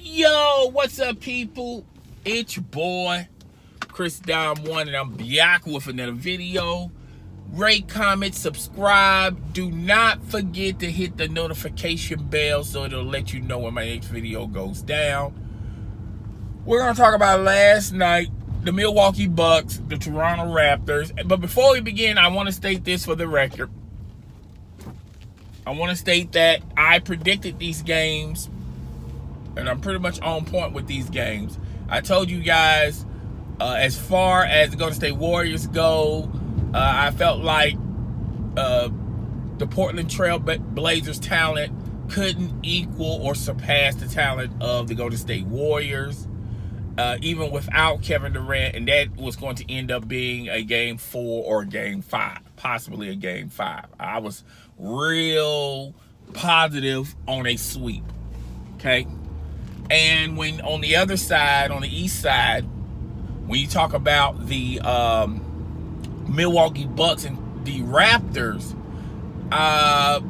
Yo, what's up, people? It's your boy, Khris One, and I'm back with another video. Rate, comment, subscribe. Do not forget to hit the notification bell so it'll let you know when my next video goes down. We're going to talk about last night, the Milwaukee Bucks, the Toronto Raptors. But before we begin, I want to state this for the record. I want to state that I predicted these games, and I'm pretty much on point with these games. I told you guys, as far as the Golden State Warriors go, I felt like the Portland Trail Blazers talent couldn't equal or surpass the talent of the Golden State Warriors, even without Kevin Durant, and that was going to end up being a Game 4 or a Game 5, possibly a Game 5. I was real positive on a sweep, okay? And when on the other side, on the east side, when you talk about the Milwaukee Bucks and the Raptors, I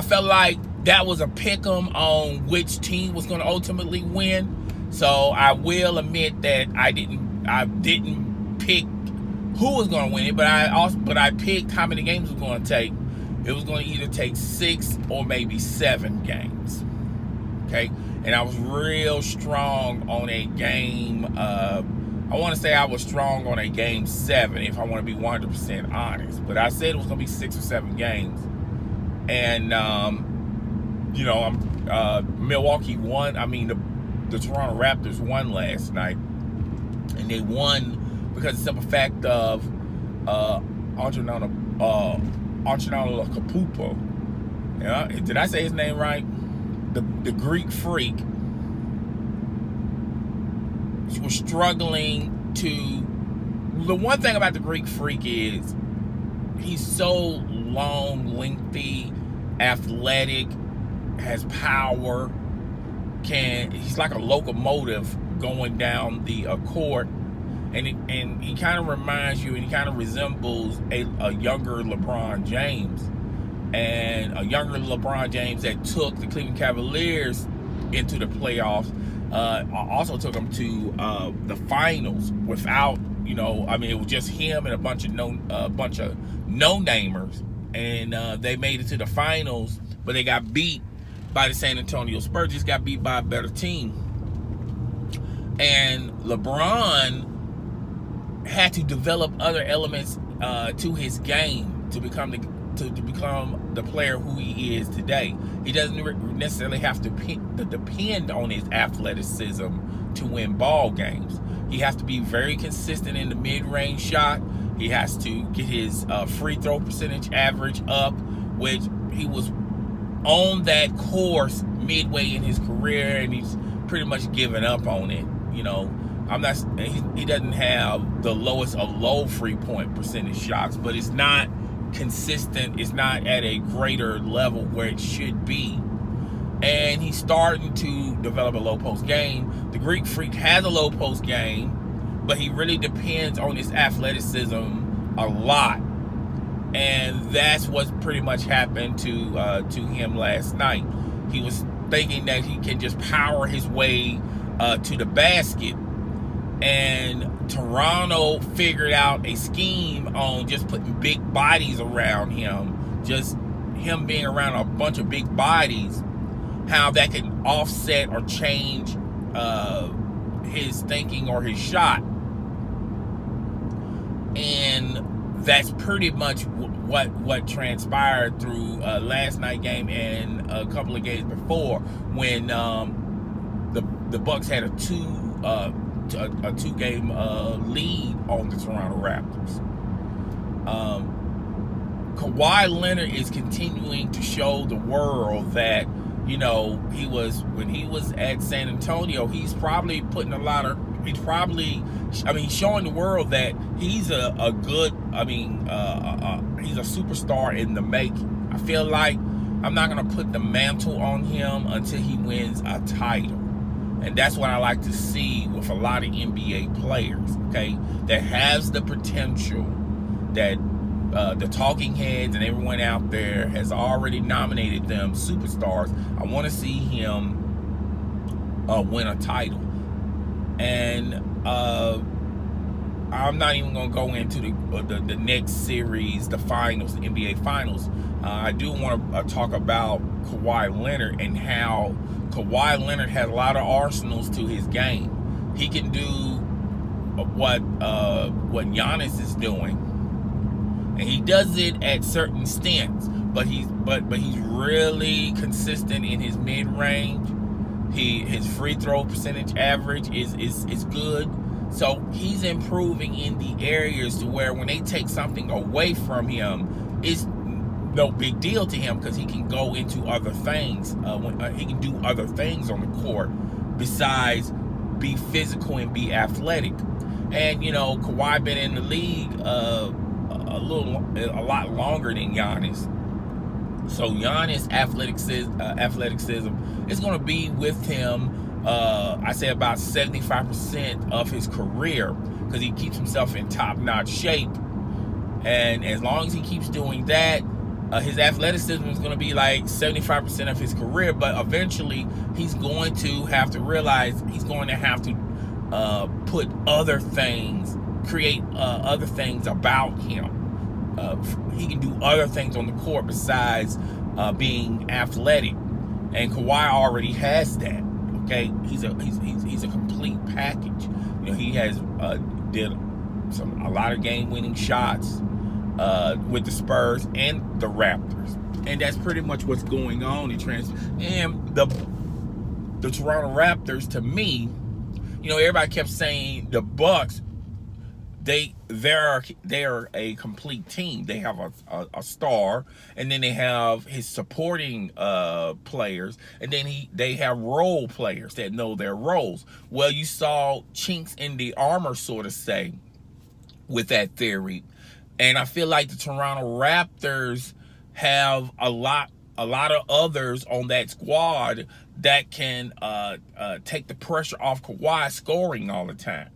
felt like that was a pick'em on which team was going to ultimately win. So I will admit that I didn't pick who was going to win it, but I picked how many games it was going to take. It was going to either take 6 or maybe 7 games. Okay, and I was real strong on a game. I want to say I was strong on a Game 7, if I want to be 100% honest. But I said it was going to be 6 or 7 games, and Milwaukee won. I mean, the Toronto Raptors won last night, and they won because of the simple fact of Antetokounmpo. Yeah, did I say his name right? The Greek Freak was struggling to. The one thing about the Greek Freak is he's so long, lengthy, athletic, has power. He's like a locomotive going down the court, and he kind of reminds you, and he kind of resembles a younger LeBron James. And a younger LeBron James that took the Cleveland Cavaliers into the playoffs, also took them to the finals without, it was just him and a bunch of no-namers, and they made it to the finals, but they got beat by the San Antonio Spurs. Just got beat by a better team, and LeBron had to develop other elements to his game to become the player who he is today. He doesn't necessarily have to depend on his athleticism to win ball games. He has to be very consistent in the mid-range shot. He has to get his free throw percentage average up, which he was on that course midway in his career, and he's pretty much given up on it. He doesn't have the lowest of low free point percentage shots, but it's not consistent. It's not at a greater level where it should be, and he's starting to develop a low post game. The Greek Freak has a low post game, but he really depends on his athleticism a lot, and that's what pretty much happened to him last night. He was thinking that he can just power his way to the basket, and Toronto figured out a scheme on just putting big bodies around him, just him being around a bunch of big bodies, how that can offset or change his thinking or his shot. And that's pretty much what transpired through last night's game and a couple of games before, when the Bucks had a two-game lead on the Toronto Raptors. Kawhi Leonard is continuing to show the world that, when he was at San Antonio, he's probably putting he's showing the world that he's he's a superstar in the making. I feel like I'm not going to put the mantle on him until he wins a title. And that's what I like to see with a lot of NBA players, okay, that has the potential, that the talking heads and everyone out there has already nominated them superstars. I want to see him win a title. And I'm not even going to go into the next series, the finals, the NBA finals. I do want to talk about Kawhi Leonard and how Kawhi Leonard has a lot of arsenals to his game. He can do what Giannis is doing, and he does it at certain stints. But he's really consistent in his mid range. His free throw percentage average is good. So he's improving in the areas to where when they take something away from him, it's no big deal to him because he can go into other things. He can do other things on the court besides be physical and be athletic. And Kawhi been in the league a lot longer than Giannis. So Giannis' athleticism is going to be with him. I say about 75% of his career because he keeps himself in top-notch shape, and as long as he keeps doing that, his athleticism is going to be like 75% of his career. But eventually, he's going to have to realize he's going to have to put other things, create other things about him. He can do other things on the court besides being athletic, and Kawhi already has that. Okay, he's a complete package. He has did a lot of game-winning shots with the Spurs and the Raptors, and that's pretty much what's going on and the Toronto Raptors. To me, everybody kept saying the Bucks. They are a complete team. They have a star, and then they have his supporting players, and then they have role players that know their roles. Well, you saw chinks in the armor, so to say, with that theory, and I feel like the Toronto Raptors have a lot of others on that squad that can take the pressure off Kawhi scoring all the time.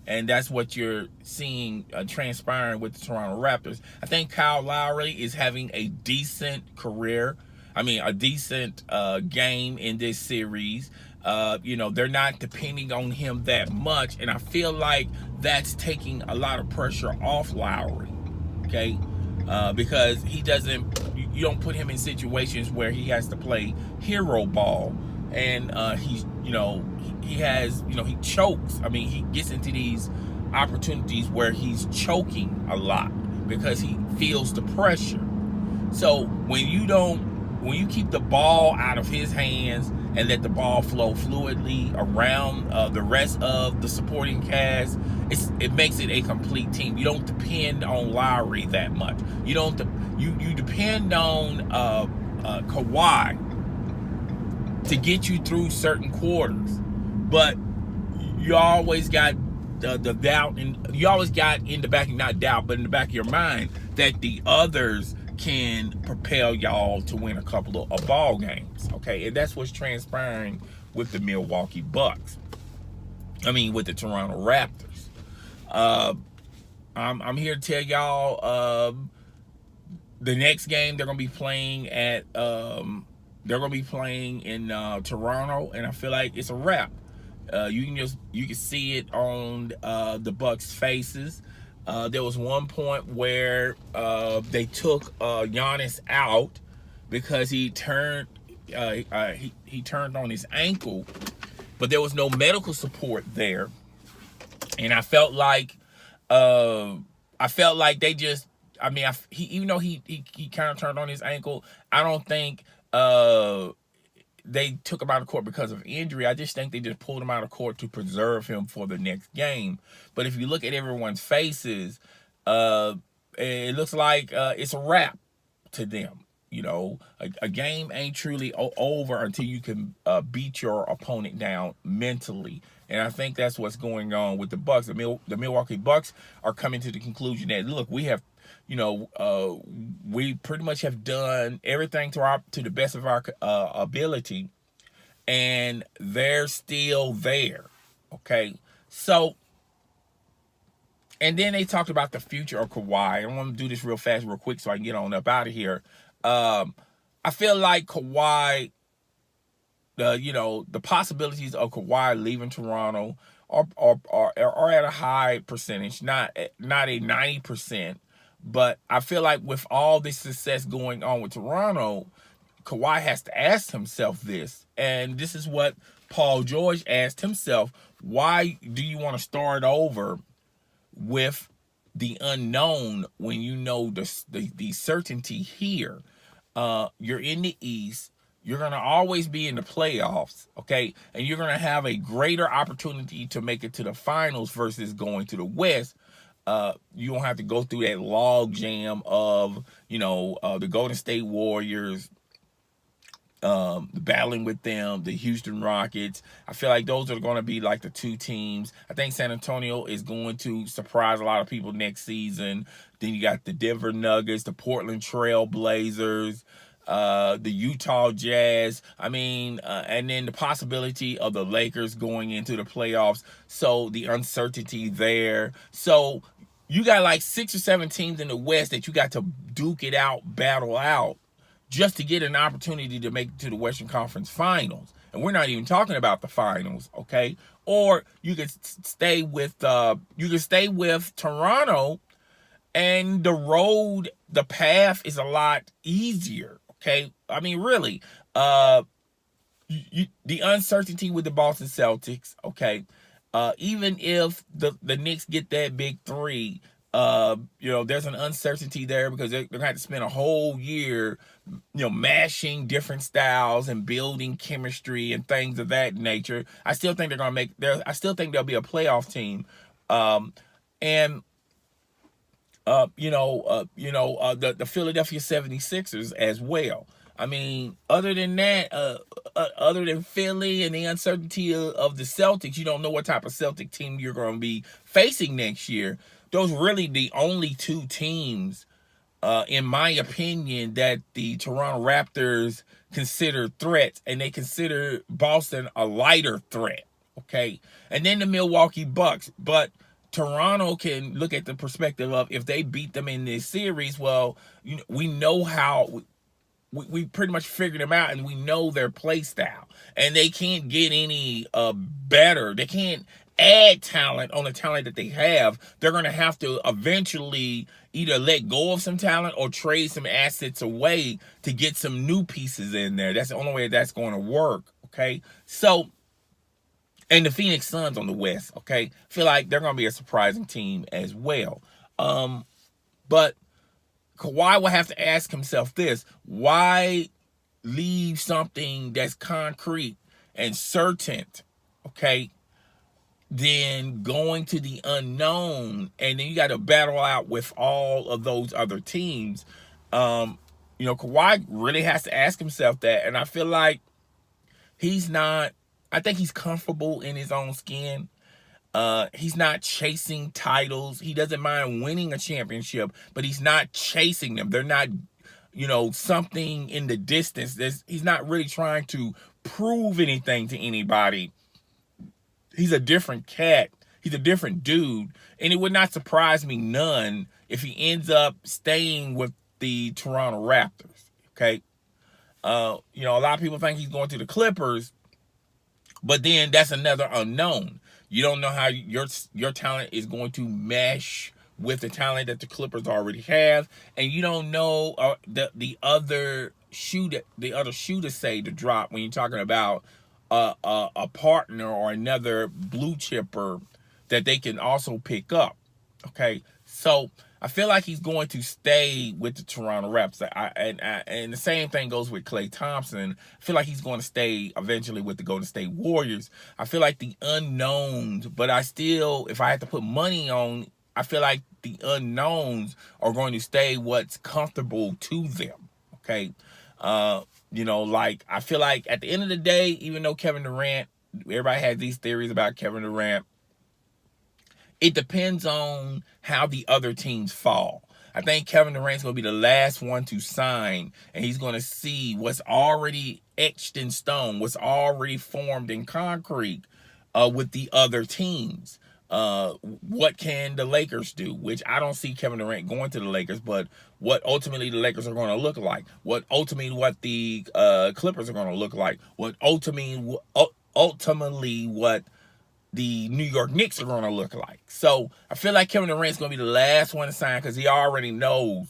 And that's what you're seeing transpiring with the Toronto Raptors. I think Kyle Lowry is having a decent career. I mean, a decent game in this series. They're not depending on him that much. And I feel like that's taking a lot of pressure off Lowry. Okay? Because he doesn't, you don't put him in situations where he has to play hero ball. And he has, he chokes. I mean, he gets into these opportunities where he's choking a lot because he feels the pressure. So when you keep the ball out of his hands and let the ball flow fluidly around the rest of the supporting cast, it makes it a complete team. You don't depend on Lowry that much. You depend on Kawhi to get you through certain quarters. But you always got the doubt, and you always got in the back, not doubt, but in the back of your mind that the others can propel y'all to win a couple of ball games. Okay, and that's what's transpiring with the Milwaukee Bucks. I mean, with the Toronto Raptors. I'm here to tell y'all the next game they're gonna be playing at they're gonna be playing in Toronto, and I feel like it's a wrap. You can see it on the Bucks' faces. There was one point where they took Giannis out because he turned on his ankle, but there was no medical support there, and I felt like they just. I mean, even though he kind of turned on his ankle, I don't think they took him out of court because of injury. I just think they just pulled him out of court to preserve him for the next game. But if you look at everyone's faces, it looks like it's a wrap to them. A game ain't truly over until you can beat your opponent down mentally. And I think that's what's going on with the Bucks. The Milwaukee Bucks are coming to the conclusion that, look, we have, we pretty much have done everything to the best of our ability, and they're still there. Okay, so, and then they talked about the future of Kawhi. I want to do this real fast, real quick, so I can get on up out of here. I feel like Kawhi the possibilities of Kawhi leaving Toronto are at a high percentage, not a 90%, but I feel like with all this success going on with Toronto, Kawhi has to ask himself this, and this is what Paul George asked himself: why do you want to start over with the unknown when you know the certainty here? You're in the East. You're going to always be in the playoffs, okay? And you're going to have a greater opportunity to make it to the finals versus going to the West. You don't have to go through that log jam of, the Golden State Warriors, battling with them, the Houston Rockets. I feel like those are going to be like the two teams. I think San Antonio is going to surprise a lot of people next season. Then you got the Denver Nuggets, the Portland Trail Blazers, the Utah Jazz. And then the possibility of the Lakers going into the playoffs. So the uncertainty there. So you got like 6 or 7 teams in the West that you got to duke it out, battle out, just to get an opportunity to make it to the Western Conference Finals. And we're not even talking about the finals, okay? Or you could stay with Toronto, and the path is a lot easier, okay? Really, the uncertainty with the Boston Celtics, okay? Even if the Knicks get that big 3, there's an uncertainty there because they're going to have to spend a whole year, mashing different styles and building chemistry and things of that nature. I still think they're going to I still think they'll be a playoff team. The Philadelphia 76ers as well. Other than that, other than Philly and the uncertainty of the Celtics, you don't know what type of Celtic team you're going to be facing next year. Those are really the only 2 teams, in my opinion, that the Toronto Raptors consider threats, and they consider Boston a lighter threat, okay? And then the Milwaukee Bucks. But Toronto can look at the perspective of, if they beat them in this series, well, we know how... We pretty much figured them out, and we know their play style, and they can't get any better. They can't add talent on the talent that they have. They're going to have to eventually either let go of some talent or trade some assets away to get some new pieces in there. That's the only way that's going to work, okay? So, and the Phoenix Suns on the West, okay? Feel like they're going to be a surprising team as well. But Kawhi will have to ask himself this: why leave something that's concrete and certain, okay, then going to the unknown, and then you got to battle out with all of those other teams? Kawhi really has to ask himself that, and I feel like I think he's comfortable in his own skin. He's not chasing titles. He doesn't mind winning a championship, but he's not chasing them. They're not, something in the distance. He's not really trying to prove anything to anybody. He's a different cat. He's a different dude. And it would not surprise me none if he ends up staying with the Toronto Raptors, okay? A lot of people think he's going to the Clippers, but then that's another unknown. You don't know how your talent is going to mesh with the talent that the Clippers already have, and you don't know the other shoe to say to drop when you're talking about a partner or another blue chipper that they can also pick up. Okay, so I feel like he's going to stay with the Toronto Raptors. And the same thing goes with Klay Thompson. I feel like he's going to stay eventually with the Golden State Warriors. I feel like the unknowns, but if I had to put money on, I feel like the unknowns are going to stay what's comfortable to them. Okay. I feel like at the end of the day, even though Kevin Durant, everybody has these theories about Kevin Durant, it depends on how the other teams fall. I think Kevin Durant's going to be the last one to sign, and he's going to see what's already etched in stone, what's already formed in concrete with the other teams. What can the Lakers do? Which I don't see Kevin Durant going to the Lakers, but what ultimately the Lakers are going to look like, what the Clippers are going to look like, what ultimately what the New York Knicks are going to look like. So I feel like Kevin Durant's going to be the last one to sign because he already knows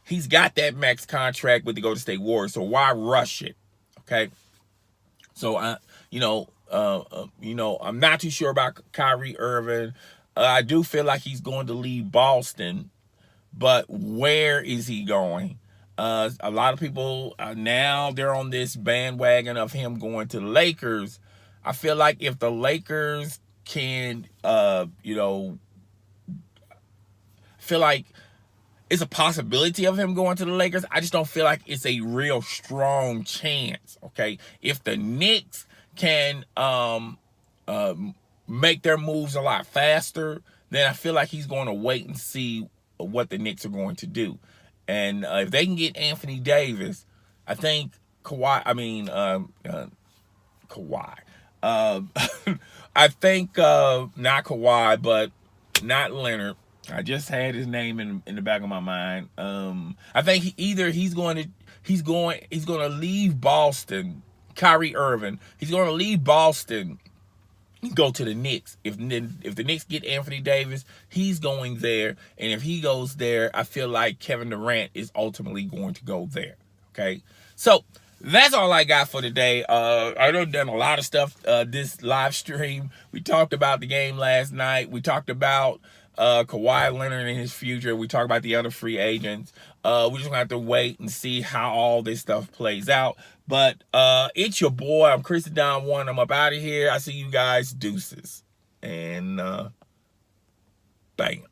he's got that max contract with the Golden State Warriors. So why rush it? Okay. So I'm not too sure about Kyrie Irving. I do feel like he's going to leave Boston, but where is he going? A lot of people now they're on this bandwagon of him going to the Lakers. I feel like if the Lakers can, feel like it's a possibility of him going to the Lakers. I just don't feel like it's a real strong chance. Okay, if the Knicks can make their moves a lot faster, then I feel like he's going to wait and see what the Knicks are going to do. And if they can get Anthony Davis, I think Kawhi. I think not Kawhi, but not Leonard. I just had his name in the back of my mind. I think he's going to leave Boston. Kyrie Irving. He's going to leave Boston and go to the Knicks. If the Knicks get Anthony Davis, he's going there. And if he goes there, I feel like Kevin Durant is ultimately going to go there. Okay, so that's all I got for today. I done a lot of stuff this live stream. We talked about the game last night. We talked about Kawhi Leonard and his future. We talked about the other free agents. We're just gonna have to wait and see how all this stuff plays out. But it's your boy. I'm Khris the Don One. I'm up out of here. I see you guys. Deuces. And bam.